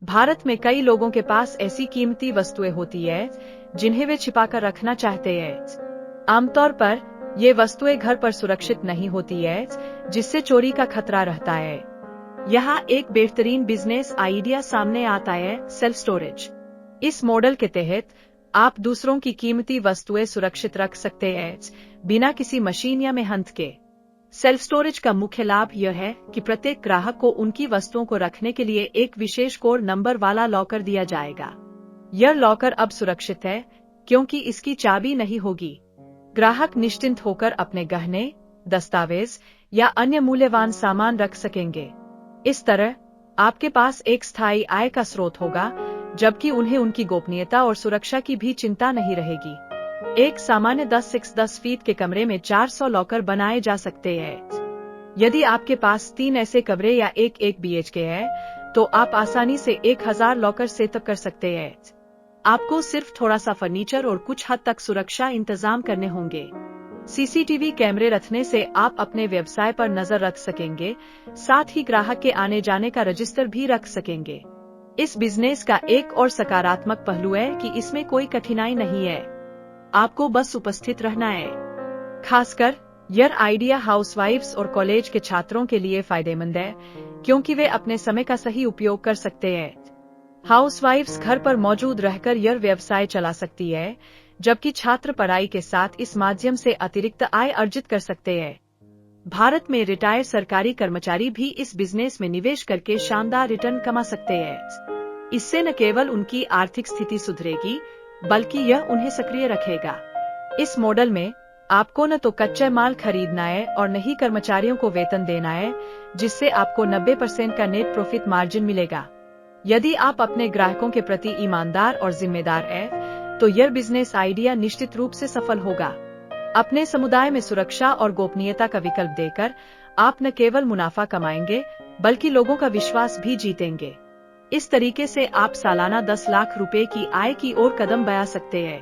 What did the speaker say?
भारत में कई लोगों के पास ऐसी कीमती वस्तुएं होती है जिन्हें वे छिपाकर रखना चाहते हैं। आमतौर पर ये वस्तुएं घर पर सुरक्षित नहीं होती है, जिससे चोरी का खतरा रहता है। यहाँ एक बेहतरीन बिजनेस आइडिया सामने आता है, सेल्फ स्टोरेज। इस मॉडल के तहत आप दूसरों की कीमती वस्तुएं सुरक्षित रख सकते हैं, बिना किसी मशीन या मेहनत के। सेल्फ स्टोरेज का मुख्य लाभ यह है कि प्रत्येक ग्राहक को उनकी वस्तुओं को रखने के लिए एक विशेष कोड नंबर वाला लॉकर दिया जाएगा। यह लॉकर अब सुरक्षित है क्योंकि इसकी चाबी नहीं होगी। ग्राहक निश्चिंत होकर अपने गहने, दस्तावेज या अन्य मूल्यवान सामान रख सकेंगे। इस तरह आपके पास एक स्थायी आय का स्रोत होगा, जबकि उन्हें उनकी गोपनीयता और सुरक्षा की भी चिंता नहीं रहेगी। एक सामान्य 10x10 फीट के कमरे में 400 लॉकर बनाए जा सकते हैं। यदि आपके पास 3 ऐसे कमरे या एक BHK है, तो आप आसानी से 1000 लॉकर सेटअप कर सकते हैं। आपको सिर्फ थोड़ा सा फर्नीचर और कुछ हद तक सुरक्षा इंतजाम करने होंगे। CCTV कैमरे रखने से आप अपने व्यवसाय पर नजर रख सकेंगे, साथ ही ग्राहक के आने जाने का रजिस्टर भी रख सकेंगे। इस बिजनेस का एक और सकारात्मक पहलू है कि इसमें कोई कठिनाई नहीं है, आपको बस उपस्थित रहना है। खासकर यह आइडिया हाउसवाइफ्स और कॉलेज के छात्रों के लिए फायदेमंद है, क्योंकि वे अपने समय का सही उपयोग कर सकते हैं। हाउसवाइफ्स घर पर मौजूद रहकर यह व्यवसाय चला सकती है, जबकि छात्र पढ़ाई के साथ इस माध्यम से अतिरिक्त आय अर्जित कर सकते हैं। भारत में रिटायर्ड सरकारी कर्मचारी भी इस बिजनेस में निवेश करके शानदार रिटर्न कमा सकते हैं। इससे न केवल उनकी आर्थिक स्थिति सुधरेगी, बल्कि यह उन्हें सक्रिय रखेगा। इस मॉडल में आपको न तो कच्चा माल खरीदना है और न ही कर्मचारियों को वेतन देना है, जिससे आपको 90% का नेट प्रॉफिट मार्जिन मिलेगा। यदि आप अपने ग्राहकों के प्रति ईमानदार और जिम्मेदार हैं, तो यह बिजनेस आइडिया निश्चित रूप से सफल होगा। अपने समुदाय में सुरक्षा और गोपनीयता का विकल्प देकर आप न केवल मुनाफा कमाएंगे, बल्कि लोगों का विश्वास भी जीतेंगे। इस तरीके से आप सालाना 10 लाख रुपए की आय की ओर कदम बढ़ा सकते हैं।